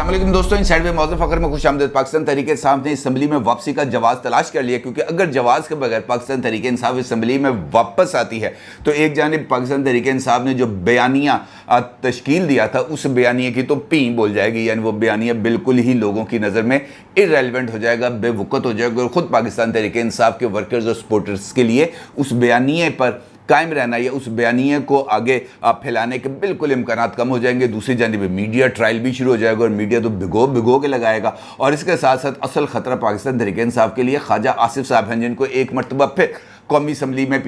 अस्सलाम वालेकुम दोस्तों, इनसाइड में मौजूद फखर में खुश आमदीद। पाकिस्तान तहरीक इंसाफ ने असम्बली में वापसी का जवाज़ तलाश कर लिया, क्योंकि अगर जवाज़ के बगैर पाकिस्तान तहरीक इंसाफ असम्बली में वापस आती है तो एक जानिब पाकिस्तान तहरीक इंसाफ ने जो बयानिया तश्कील दिया था उस बयानिया की तो पी बोल जाएगी, यानी वो बयानिया बिल्कुल ही लोगों की नज़र में इरेलेवेंट हो जाएगा, बेवकूफ़ हो जाएगा। और ख़ुद पाकिस्तान तहरीक इंसाफ के वर्कर्स और सपोर्टर्स के लिए उस बयानिए पर कायम रहना या उस बयानिए को आगे फैलाने के बिल्कुल इम्कानात कम हो जाएंगे। दूसरी जानिब मीडिया ट्रायल भी शुरू हो जाएगा और मीडिया तो भिगो के लगाएगा। और इसके साथ साथ असल ख़तरा पाकिस्तान तहरीक इंसाफ के लिए ख्वाजा आसिफ साहब हैं, जिनको एक मरतबा फिर कौमी असम्बली में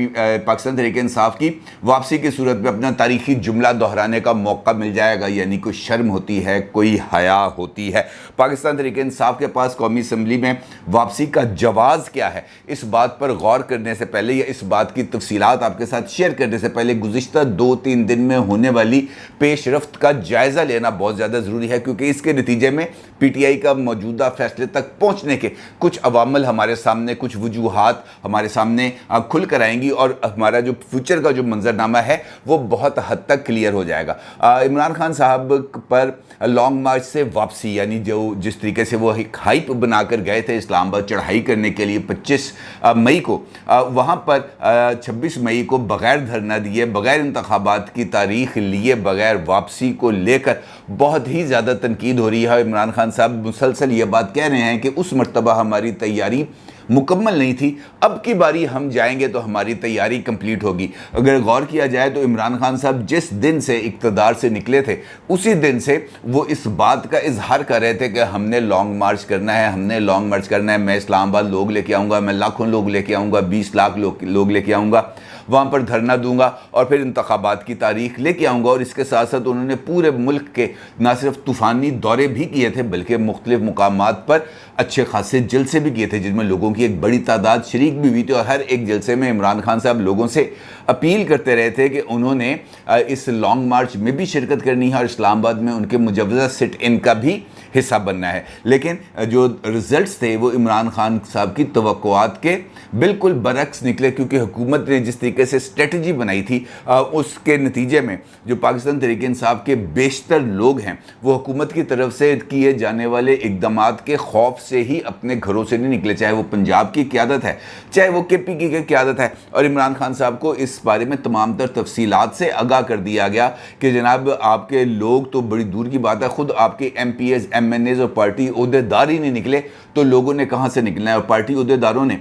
पाकिस्तान तहरीक इंसाफ की वापसी की सूरत में अपना तारीखी जुमला दोहराने का मौका मिल जाएगा। यानी कोई शर्म होती है, कोई हया होती है। पाकिस्तान तहरीक इंसाफ के पास कौमी असम्बली में वापसी का जवाज़ क्या है, इस बात पर गौर करने से पहले या इस बात की तफसीलात आपके साथ शेयर करने से पहले गुज़िश्ता 2-3 दिन में होने वाली पेशरफ्त का जायज़ा लेना बहुत ज़्यादा ज़रूरी है, क्योंकि इसके नतीजे में PTI का मौजूदा फैसले तक पहुँचने के कुछ अवामल हमारे सामने, कुछ वजूहात हमारे सामने खुल कर आएंगी और हमारा जो फ्यूचर का जो मंजरनामा है वो बहुत हद तक क्लियर हो जाएगा। इमरान खान साहब पर लॉन्ग मार्च से वापसी, यानी जो जिस तरीके से वो एक हाइप बनाकर गए थे इस्लामाबाद चढ़ाई करने के लिए 25 मई को, वहाँ पर 26 मई को बग़ैर धरना दिए, बग़ैर इंतखाबात की तारीख लिए, बग़ैर वापसी को लेकर बहुत ही ज़्यादा तनकीद हो रही है। इमरान खान साहब मुसलसल ये बात कह रहे हैं कि उस मरतबा हमारी तैयारी मुकम्मल नहीं थी, अब की बारी हम जाएंगे तो हमारी तैयारी कंप्लीट होगी। अगर गौर किया जाए तो इमरान खान साहब जिस दिन से इक़्तिदार से निकले थे उसी दिन से वो इस बात का इजहार कर रहे थे कि हमने लॉन्ग मार्च करना है, हमने लॉन्ग मार्च करना है, मैं इस्लामाबाद लोग लेके आऊँगा, मैं लाखों लोग लेके आऊँगा, 20 लाख लोग लेके आऊँगा, वहाँ पर धरना दूंगा और फिर इंतखाबात की तारीख लेके आऊँगा। और इसके साथ साथ उन्होंने पूरे मुल्क के ना सिर्फ तूफ़ानी दौरे भी किए थे बल्कि मुख्तलिफ मुकामात पर अच्छे खासे जलसे भी किए थे, जिनमें लोगों की एक बड़ी तादाद शरीक भी हुई थी। और हर एक जलसे में इमरान खान साहब लोगों से अपील करते रहे थे कि उन्होंने इस लॉन्ग मार्च में भी शिरकत करनी है और इस्लामाबाद में उनके मुजव्वज़ा सिट इन का भी हिस्सा बनना है। लेकिन जो रिज़ल्ट्स थे वो इमरान खान साहब की तवक्कुआत के बिल्कुल बरक्स निकले, क्योंकि हुकूमत ने जिस तरीके से स्ट्रेटजी बनाई थी उसके नतीजे में जो पाकिस्तान तहरीक इंसाफ के बेशतर लोग हैं वो हुकूमत की तरफ से किए जाने वाले इक़दामात के खौफ से ही अपने घरों से नहीं निकले, चाहे वो पंजाब की क़यादत है, चाहे वो KPK की क़यादत है। और इमरान खान साहब को इस बारे में तमाम तर तफसीलात से आगाह कर दिया गया कि जनाब आपके लोग तो बड़ी दूर की बात है, ख़ुद आपके MPs MNAs और पार्टी ओहदेदार ही नहीं निकले तो लोगों ने कहाँ से निकलना है। और पार्टी ओहदेदारों ने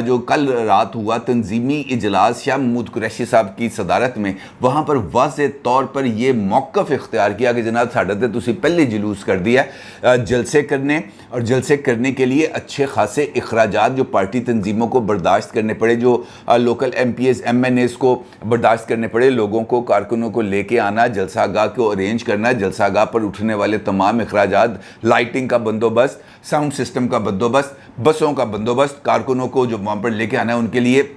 जो कल रात हुआ तंजीमी इजलास शाह महमूद कुरैशी साहब की सदारत में, वहाँ पर वाज़े तौर पर यह मौक़िफ़ इख्तियार किया कि जनाब साढ़े तो तुसी पहले जुलूस कर दिया, जलसे करने और जलसे करने के लिए अच्छे खासे अखराजात जो पार्टी तंजीमों को बर्दाश्त करने पड़े, जो लोकल MPs MNAs को बर्दाश्त करने पड़े, लोगों को कारकुनों को लेके आना, जलसागाह को अरेंज करना, जलसागाह पर उठने वाले तमाम अखराजात, लाइटिंग का बंदोबस्त, साउंड सिस्टम का बंदोबस्त, बसों का बंदोबस्त, कारकुनों को जो वहाँ पर लेके आना है उनके लिए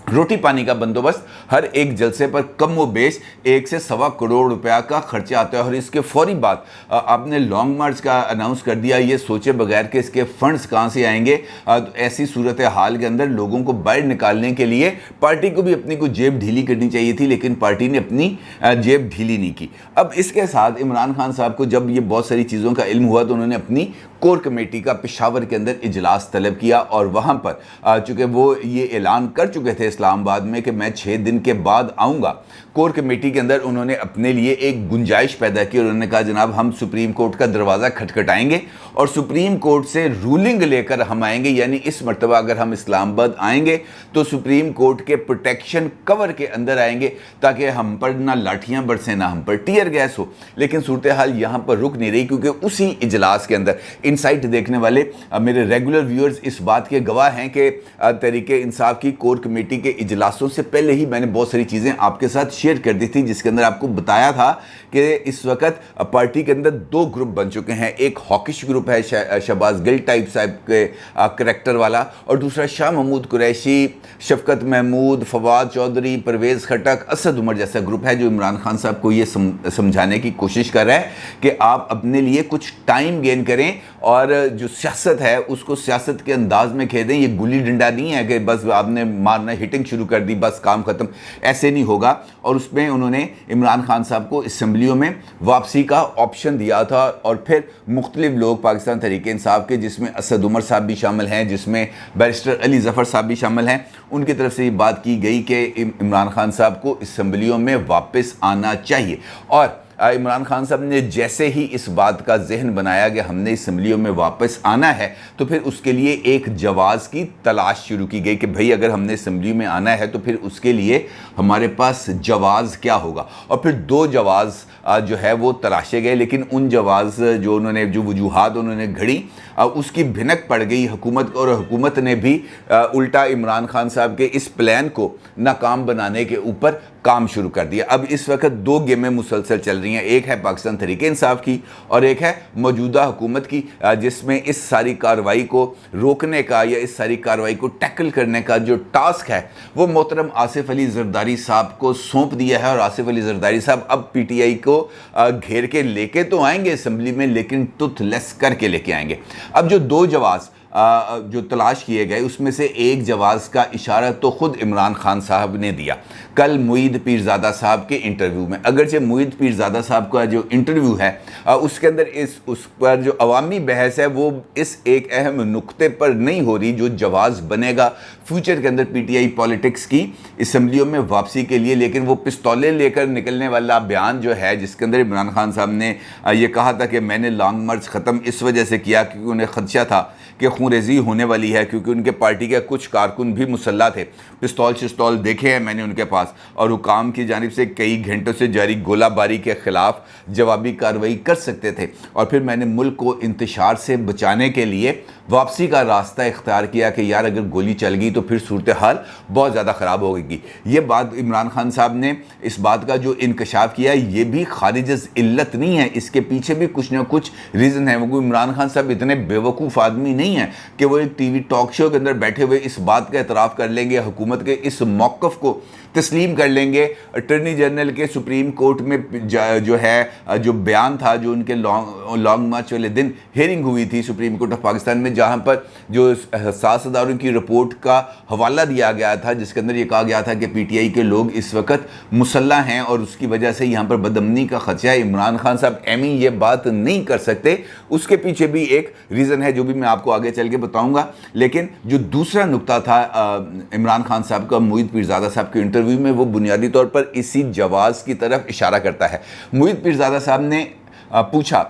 रोटी पानी का बंदोबस्त, हर एक जलसे पर कम व बेश 1 से सवा करोड़ रुपया का खर्चा आता है। और इसके फौरी बाद आपने लॉन्ग मार्च का अनाउंस कर दिया, ये सोचे बगैर कि इसके फंड्स कहाँ से आएंगे। तो ऐसी सूरत हाल के अंदर लोगों को बाहर निकालने के लिए पार्टी को भी अपनी को जेब ढीली करनी चाहिए थी, लेकिन पार्टी ने अपनी जेब ढीली नहीं की। अब इसके साथ इमरान खान साहब को जब ये बहुत सारी चीज़ों का इल्म हुआ तो उन्होंने अपनी कोर कमेटी का पेशावर के अंदर इजलास तलब किया और वहाँ पर चूँकि वो ये ऐलान कर चुके थे इस्लामाबाद में कि मैं 6 दिन के बाद आऊँगा, कोर कमेटी के अंदर उन्होंने अपने लिए एक गुंजाइश पैदा की और उन्होंने कहा जनाब हम सुप्रीम कोर्ट का दरवाज़ा खटखटाएंगे और सुप्रीम कोर्ट से रूलिंग लेकर हम आएंगे। यानी इस मरतबा अगर हम इस्लामाबाद आएंगे तो सुप्रीम कोर्ट के प्रोटेक्शन कवर के अंदर आएंगे, ताकि हम पर ना लाठियाँ बरसें ना हम पर टीयर गैस हो। लेकिन सूरत हाल यहाँ पर रुक नहीं रही, क्योंकि उसी इजलास के अंदर इनसाइट देखने वाले मेरे रेगुलर व्यूअर्स इस बात के गवाह हैं कि तहरीक इंसाफ की कोर कमेटी के इजलासों से पहले ही मैंने बहुत सारी चीज़ें आपके साथ शेयर कर दी थी, जिसके अंदर आपको बताया था कि इस वक्त पार्टी के अंदर 2 ग्रुप बन चुके हैं। एक हॉकिश ग्रुप है शहबाज गिल टाइप साहब के करैक्टर वाला, और दूसरा शाह महमूद कुरैशी, शफकत महमूद, फवाद चौधरी, परवेज़ खटक, असद उमर जैसा ग्रुप है जो इमरान खान साहब को ये समझाने की कोशिश कर रहा है कि आप अपने लिए कुछ टाइम गेन करें और जो सियासत है उसको सियासत के अंदाज में खेदें। ये गुल्ली डंडा नहीं है कि बस आपने मारना हिट मीटिंग शुरू कर दी, बस काम ख़त्म, ऐसे नहीं होगा। और उसमें उन्होंने इमरान खान साहब को असम्बलियों में वापसी का ऑप्शन दिया था, और फिर मुख्तलिफ लोग पाकिस्तान तहरीक इंसाफ के, जिसमें असद उमर साहब भी शामिल हैं, जिसमें बैरिस्टर अली ज़फ़र साहब भी शामिल हैं, उनकी तरफ से ये बात की गई कि इमरान खान साहब को असम्बलियों में वापस आना चाहिए। और इमरान खान साहब ने जैसे ही इस बात का जहन बनाया कि हमने असम्बलियों में वापस आना है, तो फिर उसके लिए एक जवाज़ की तलाश शुरू की गई कि भाई अगर हमने असम्बली में आना है तो फिर उसके लिए हमारे पास जवाज़ क्या होगा। और फिर 2 जवाज़ जो है वो तलाशे गए, लेकिन उन जवाज़ जो वजूहात उन्होंने घड़ी, उसकी भिनक पड़ गई हुकूमत को, और हुकूमत ने भी उल्टा इमरान खान साहब के इस प्लान को नाकाम बनाने के ऊपर काम शुरू कर दिया। अब इस वक्त 2 गेमें मुसलसल चल रही हैं, एक है पाकिस्तान तहरीक इंसाफ की और एक है मौजूदा हुकूमत की, जिसमें इस सारी कार्रवाई को रोकने का या इस सारी कार्रवाई को टैकल करने का जो टास्क है वो मोहतरम आसिफ अली ज़रदारी साहब को सौंप दिया है। और आसिफ अली ज़रदारी साहब अब PTI को घेर के लेके तो आएंगे असम्बली में, लेकिन टूथलेस करके लेके आएंगे। अब जो 2 जवाज़ जो तलाश किए गए, उसमें से एक जवाज़ का इशारा तो ख़ुद इमरान खान साहब ने दिया कल मुईद पीरज़ादा साहब के इंटरव्यू में। अगरचे मुईद पीरज़ादा साहब का जो इंटरव्यू है उसके अंदर उस पर जो अवामी बहस है वो इस एक अहम नुक्ते पर नहीं हो रही, जो जवाज़ बनेगा फ्यूचर के अंदर PTI पॉलिटिक्स की असम्बलियों में वापसी के लिए। लेकिन वो पिस्तौलें लेकर निकलने वाला बयान जो है, जिसके अंदर इमरान खान साहब ने ये कहा था कि मैंने लॉन्ग मार्च ख़त्म इस वजह से किया क्योंकि उन्हें खदशा था कि खूनरेज़ी होने वाली है, क्योंकि उनके पार्टी के कुछ कारकुन भी मुसल्ला थे। पिस्तौल शिस्तौल देखे हैं मैंने उनके पास, और हुकाम की जानिब से कई घंटों से जारी गोलाबारी के ख़िलाफ़ जवाबी कार्रवाई कर सकते थे। और फिर मैंने मुल्क को इंतशार से बचाने के लिए वापसी का रास्ता इख्तियार किया कि यार अगर गोली चल गई तो फिर सूरत हाल बहुत ज़्यादा ख़राब होगी। ये बात इमरान खान साहब ने इस बात का जो इंकशाफ किया, ये भी खारिज इल्लत नहीं है, इसके पीछे भी कुछ ना कुछ रीज़न है। वो इमरान खान साहब इतने बेवकूफ़ आदमी नहीं है कि वो एक TV टॉक शो के अंदर बैठे हुए इस बात का एतराफ़ कर लेंगे, हुकूमत के इस मौक़िफ़ को तस्लीम कर लेंगे। अटर्नी जनरल के सुप्रीम कोर्ट में जो है जो बयान था, जो उनके लॉन्ग मार्च वाले दिन हियरिंग हुई थी सुप्रीम कोर्ट ऑफ पाकिस्तान में, जहाँ पर जो हसास अदारों की रिपोर्ट का हवाला दिया गया था, जिसके अंदर ये कहा गया था कि PTI के लोग इस वक्त मुसल्ला हैं और उसकी वजह से यहाँ पर बदअमनी का खदशा है। इमरान खान साहब एमी ये बात नहीं कर सकते, उसके पीछे भी एक रीज़न है जो भी मैं आपको आगे चल के बताऊँगा। लेकिन जो दूसरा नुक्ता था इमरान खान साहब का मुईद पीरज़ादा साहब के इंटरव्यू में, वो बुनियादी तौर पर इसी जवाज़ की तरफ इशारा करता है। मुईद पीरज़ादा साहब ने पूछा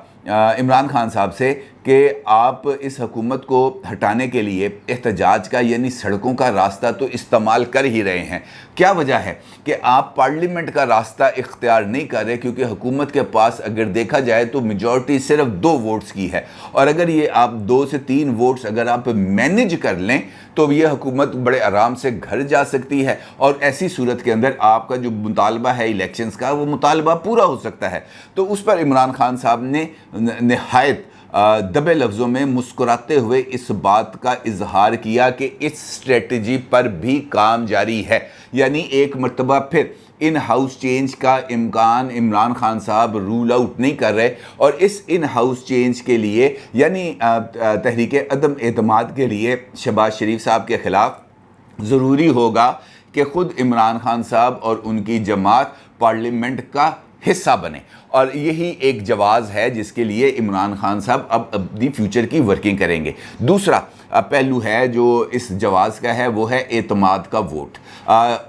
इमरान खान साहब से कि आप इस हुकूमत को हटाने के लिए एहतजाज का यानी सड़कों का रास्ता तो इस्तेमाल कर ही रहे हैं, क्या वजह है कि आप पार्लियामेंट का रास्ता इख्तियार नहीं कर रहे? क्योंकि हुकूमत के पास अगर देखा जाए तो मेजॉरिटी सिर्फ 2 वोट्स की है, और अगर ये आप 2 से 3 वोट्स अगर आप मैनेज कर लें तो ये हुकूमत बड़े आराम से घर जा सकती है, और ऐसी सूरत के अंदर आपका जो मुतालबा है इलेक्शंस का, वो मुतालबा पूरा हो सकता है। तो उस पर इमरान खान साहब ने नहायत दबे लफ्ज़ों में मुस्कुराते हुए इस बात का इजहार किया कि इस स्ट्रेटजी पर भी काम जारी है। यानी एक मरतबा फिर इन हाउस चेंज का इम्कान इमरान खान साहब रूल आउट नहीं कर रहे, और इस इन हाउस चेंज के लिए यानी तहरीक अदम एतमाद के लिए शहबाज शरीफ साहब के ख़िलाफ़ ज़रूरी होगा कि ख़ुद इमरान खान साहब और उनकी जमात पार्लियामेंट का हिस्सा बने। और यही एक जवाज़ है जिसके लिए इमरान खान साहब अब अपनी फ्यूचर की वर्किंग करेंगे। दूसरा पहलू है जो इस जवाज़ का है, वो है एतमाद का वोट।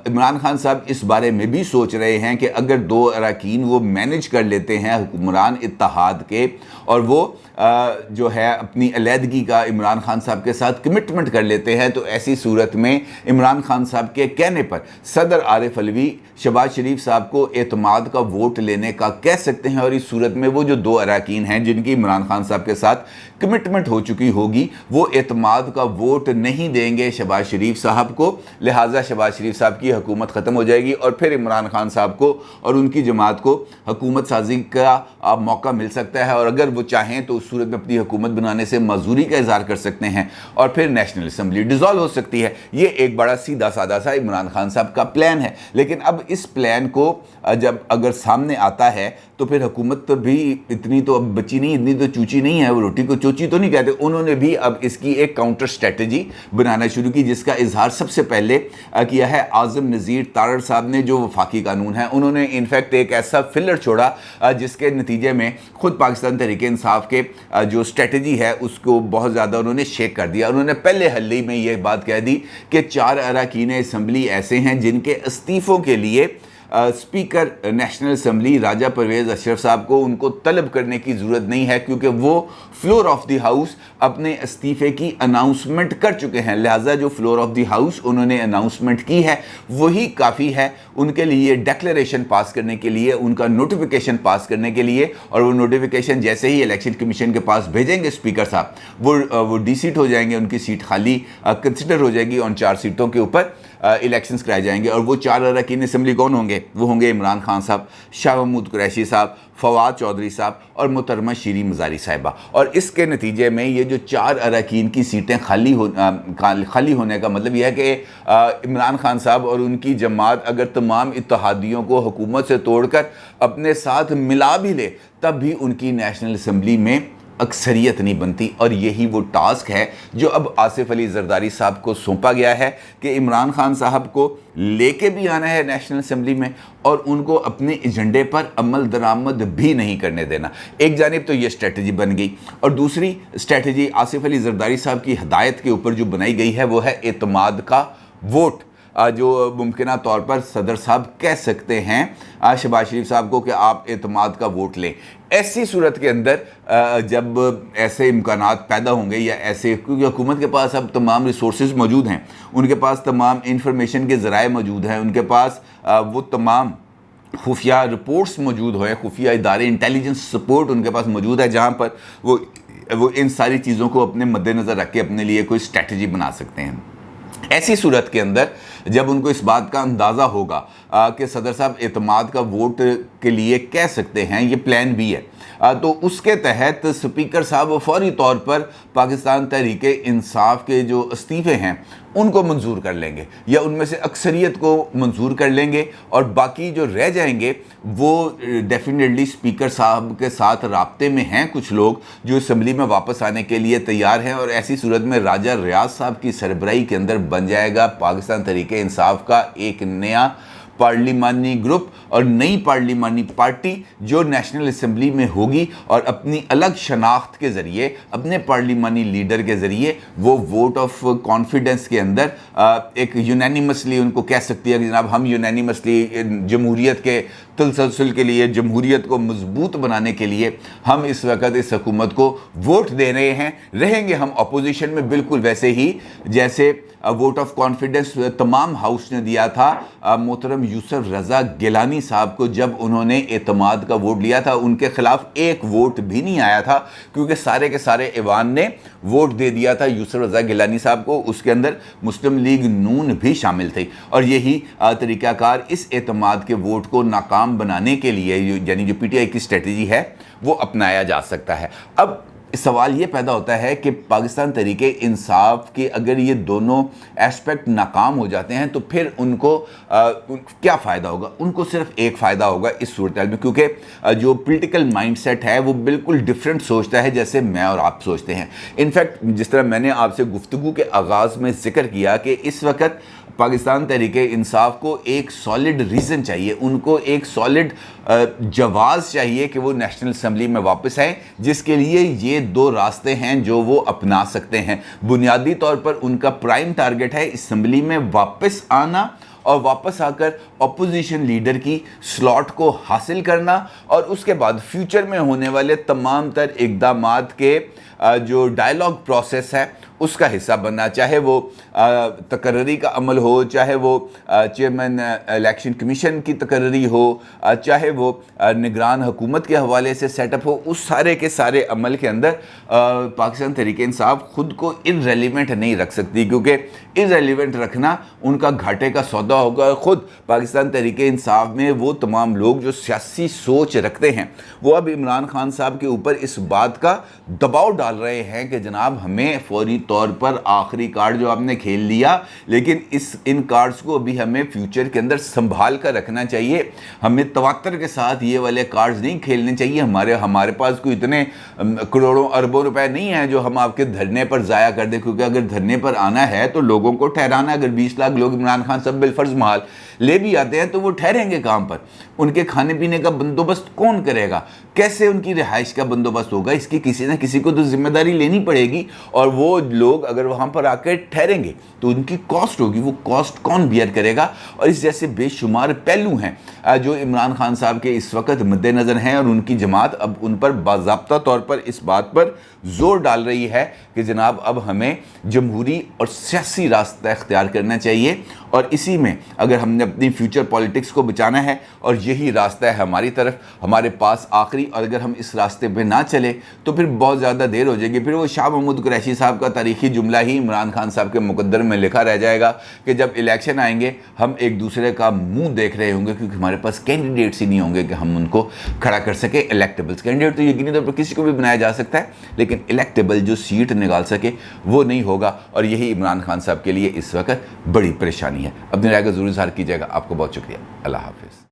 इमरान खान साहब इस बारे में भी सोच रहे हैं कि अगर 2 अरकान वो मैनेज कर लेते हैं हुक्मरान इत्तेहाद के, और वो जो है अपनी अलहदगी का इमरान खान साहब के साथ कमिटमेंट कर लेते हैं, तो ऐसी सूरत में इमरान खान साहब के कहने पर सदर आरिफ अलवी शहबाज शरीफ साहब को एतमाद का वोट लेने का कह सकते हैं। और इस सूरत में वो जो 2 अरकान हैं जिनकी इमरान खान साहब के साथ कमिटमेंट हो चुकी होगी, वो एतमाद का वोट नहीं देंगे शहबाज शरीफ साहब को, लिहाजा शहबाज शरीफ साहब की हुकूमत ख़त्म हो जाएगी, और फिर इमरान खान साहब को और उनकी जमात को हुकूमत साजी का मौका मिल सकता है। और अगर वो चाहें तो उस सूरत में अपनी हुकूमत बनाने से मजदूरी का इजहार कर सकते हैं, और फिर नेशनल असम्बली डिज़ोल्व हो सकती है। ये एक बड़ा सीधा सादा सा इमरान खान साहब का प्लान है। लेकिन अब इस प्लान को जब अगर सामने आता है तो फिर हुकूमत भी इतनी तो अब बची नहीं, इतनी तो चूची नहीं है, वो रोटी को चोची तो नहीं कहते, उन्होंने भी अब इसकी एक काउंटर स्ट्रेटजी बनाना शुरू की, जिसका इजहार सबसे पहले किया है आज़म नज़ीर तारड़ साहब ने, जो वफाकी कानून है। उन्होंने इनफैक्ट एक ऐसा फिलर छोड़ा जिसके नतीजे में खुद पाकिस्तान तहरीक इंसाफ के जो स्ट्रेटजी है उसको बहुत ज़्यादा उन्होंने शेक कर दिया। उन्होंने पहले हल्ले में ये बात कह दी कि 4 अरकान असम्बली ऐसे हैं जिनके इस्तीफ़ों के लिए स्पीकर नेशनल असम्बली राजा परवेज़ अशरफ साहब को उनको तलब करने की ज़रूरत नहीं है, क्योंकि वो फ्लोर ऑफ द हाउस अपने इस्तीफ़े की अनाउंसमेंट कर चुके हैं। लिहाजा जो फ्लोर ऑफ द हाउस उन्होंने अनाउंसमेंट की है वही काफ़ी है उनके लिए डिक्लेरेशन पास करने के लिए, उनका नोटिफिकेशन पास करने के लिए। और वो नोटिफिकेशन जैसे ही इलेक्शन कमीशन के पास भेजेंगे स्पीकर साहब, वो डी-सीट हो जाएंगे, उनकी सीट खाली कंसिडर हो जाएगी, और 4 सीटों के ऊपर इलेक्शंस कराए जाएंगे। और वो 4 अरकान असम्बली कौन होंगे? वो होंगे इमरान खान साहब, शाह महमूद कुरैशी साहब, फवाद चौधरी साहब और मोहतरमा शीरीन मज़ारी साहिबा। और इसके नतीजे में ये जो 4 अरकान की सीटें खाली होने का मतलब यह है कि इमरान खान साहब और उनकी जमात अगर तमाम इत्तेहादियों को हुकूमत से तोड़कर अपने साथ मिला भी ले, तब भी उनकी नेशनल असम्बली में अक्सरियत नहीं बनती। और यही वो टास्क है जो अब आसिफ अली जरदारी साहब को सौंपा गया है कि इमरान खान साहब को लेके भी आना है नेशनल असम्बली में और उनको अपने एजेंडे पर अमल दरामद भी नहीं करने देना। एक जानिब तो ये स्ट्रेटजी बन गई, और दूसरी स्ट्रेटजी आसिफ अली जरदारी साहब की हदायत के ऊपर जो बनाई गई है वो है एतमाद का वोट, जो मुमकिना तौर पर सदर साहब कह सकते हैं शहबाज शरीफ साहब को कि आप एतमाद का वोट लें। ऐसी सूरत के अंदर जब ऐसे इम्कानात पैदा होंगे या ऐसे, क्योंकि हुकूमत के पास अब तमाम रिसोर्सेज मौजूद हैं, उनके पास तमाम इंफॉर्मेशन के ज़राए मौजूद हैं, उनके पास वो तमाम खुफिया रिपोर्ट्स मौजूद हैं, खुफिया इदारे इंटेलिजेंस सपोर्ट उनके पास मौजूद है, जहाँ पर वो इन सारी चीज़ों को अपने मद्देनज़र रख के अपने लिए कोई स्ट्रेटजी बना सकते हैं। ऐसी सूरत के अंदर जब उनको इस बात का अंदाज़ा होगा कि सदर साहब एतमाद का वोट के लिए कह सकते हैं, ये प्लान भी है, तो उसके तहत स्पीकर साहब फौरी तौर पर पाकिस्तान तहरीक इंसाफ के जो इस्तीफ़े हैं उनको मंजूर कर लेंगे, या उनमें से अक्सरियत को मंजूर कर लेंगे, और बाकी जो रह जाएंगे वो डेफिनेटली स्पीकर साहब के साथ राब्ते में हैं कुछ लोग जो असम्बली में वापस आने के लिए तैयार हैं। और ऐसी सूरत में राजा रियाज साहब की सरबराही के अंदर बन जाएगा पाकिस्तान तहरीक इंसाफ का एक नया पार्लिमानी ग्रुप और नई पार्लिमानी पार्टी जो नेशनल असम्बली में होगी, और अपनी अलग शनाख्त के ज़रिए, अपने पार्लिमानी लीडर के ज़रिए वो वोट ऑफ कॉन्फिडेंस के अंदर एक यूनानिमसली उनको कह सकती है कि जनाब हम यूनानिमसली जमहूरियत के तसलसल के लिए, जमहूरियत को मजबूत बनाने के लिए हम इस वक्त इस हुकूमत को वोट दे रहे हैं। रहेंगे हम अपोजिशन में बिल्कुल वैसे ही जैसे वोट ऑफ कॉन्फिडेंस तमाम हाउस ने दिया था मोहतरम यूसुफ रज़ा गिलानी साहब को जब उन्होंने एतमाद का वोट लिया था। उनके खिलाफ एक वोट भी नहीं आया था, क्योंकि सारे के सारे ऐवान ने वोट दे दिया था यूसुफ रज़ा गिलानी साहब को। उसके अंदर मुस्लिम लीग नून भी शामिल थी, और यही तरीक़ाकार इस एतमाद के वोट को नाकाम बनाने के लिए, यानी जो PTI की स्ट्रेटजी है, वो अपनाया जा सकता है। अब सवाल ये पैदा होता है कि पाकिस्तान तहरीके इंसाफ के अगर ये दोनों एस्पेक्ट नाकाम हो जाते हैं तो फिर उनको क्या फ़ायदा होगा? उनको सिर्फ एक फ़ायदा होगा इस सूरत में, क्योंकि जो पॉलिटिकल माइंडसेट है वो बिल्कुल डिफरेंट सोचता है जैसे मैं और आप सोचते हैं। इनफैक्ट जिस तरह मैंने आपसे गुफ्तगू के आगाज़ में जिक्र किया कि इस वक्त पाकिस्तान तहरीके इंसाफ को एक सॉलिड रीज़न चाहिए, उनको एक सॉलिड जवाज़ चाहिए कि वो नेशनल असम्बली में वापस आएँ, जिसके लिए ये 2 रास्ते हैं जो वो अपना सकते हैं। बुनियादी तौर पर उनका प्राइम टारगेट है असम्बली में वापस आना और वापस आकर अपोजिशन लीडर की स्लॉट को हासिल करना, और उसके बाद फ्यूचर में होने वाले तमाम तर इक़दामात के जो डायलॉग प्रोसेस है उसका हिस्सा बनना, चाहे वो तकर्री का अमल हो, चाहे वो चेयरमैन इलेक्शन कमीशन की तकर्री हो, चाहे वो निगरान हुकूमत के हवाले से सेटअप हो, उस सारे के सारे अमल के अंदर पाकिस्तान तहरीक इंसाफ खुद को इररेलेवेंट नहीं रख सकती, क्योंकि इररेलेवेंट रखना उनका घाटे का सौदा होगा। खुद पाकिस्तान तहरीक इंसाफ में वो तमाम लोग जो सियासी सोच रखते हैं वो अब इमरान खान साहब के ऊपर इस बात का दबाव डाल रहे हैं कि जनाब हमें फौरी طور پر آخری کارڈ جو آپ نے کھیل لیا، لیکن ان کارڈز کو ابھی ہمیں فیوچر کے اندر سنبھال کر رکھنا چاہیے. ہمیں تواتر کے ساتھ یہ والے کارڈز نہیں کھیلنے چاہیے. ہمارے پاس کوئی اتنے کروڑوں اربوں روپے نہیں ہیں جو ہم آپ کے دھرنے پر ضائع کر دیں، کیونکہ اگر دھرنے پر آنا ہے تو لوگوں کو ٹھہرانا. اگر 20 لاکھ لوگ عمران خان صاحب بالفرض محال لے بھی آتے ہیں تو وہ ٹھہریں گے کام پر. ان کے کھانے پینے کا بندوبست کون کرے گا؟ کیسے ان کی رہائش کا بندوبست ہوگا؟ اس کی کسی نہ کسی کو تو ذمہ داری لینی پڑے گی. اور وہ لوگ اگر وہاں پر آ کے ٹھہریں گے تو ان کی کاسٹ ہوگی، وہ کاسٹ کون بیئر کرے گا؟ اور اس جیسے بے شمار پہلو ہیں جو عمران خان صاحب کے اس وقت مد نظر ہیں، اور ان کی جماعت اب ان پر باضابطہ طور پر اس بات پر زور ڈال رہی ہے کہ جناب اب ہمیں جمہوری اور سیاسی راستہ اختیار کرنا چاہیے. اور اسی میں اگر ہم نے اپنی فیوچر پالیٹکس کو بچانا ہے اور یہی راستہ ہے ہماری طرف، ہمارے پاس آخری، اور اگر ہم اس راستے پہ نہ چلے تو پھر بہت زیادہ دیر ہو جائے گی. پھر وہ شاہ محمود قریشی صاحب کا تاریخی جملہ ہی عمران خان صاحب کے مقدر میں لکھا رہ جائے گا کہ جب الیکشن آئیں گے ہم ایک دوسرے کا منہ دیکھ رہے ہوں گے، کیونکہ ہمارے پاس کینڈیڈیٹس ہی نہیں ہوں گے کہ ہم ان کو کھڑا کر سکیں. الیکٹیبلس کینڈیڈیٹ تو یقینی طور پر کسی کو بھی بنایا جا سکتا ہے، لیکن الیکٹیبل جو سیٹ نکال سکے وہ نہیں ہوگا. اور یہی عمران خان صاحب کے لیے اس وقت بڑی پریشانی ہے. اپنی رائے کا ضرور اظہار کیجیے گا. آپ کو بہت شکریہ. اللہ حافظ.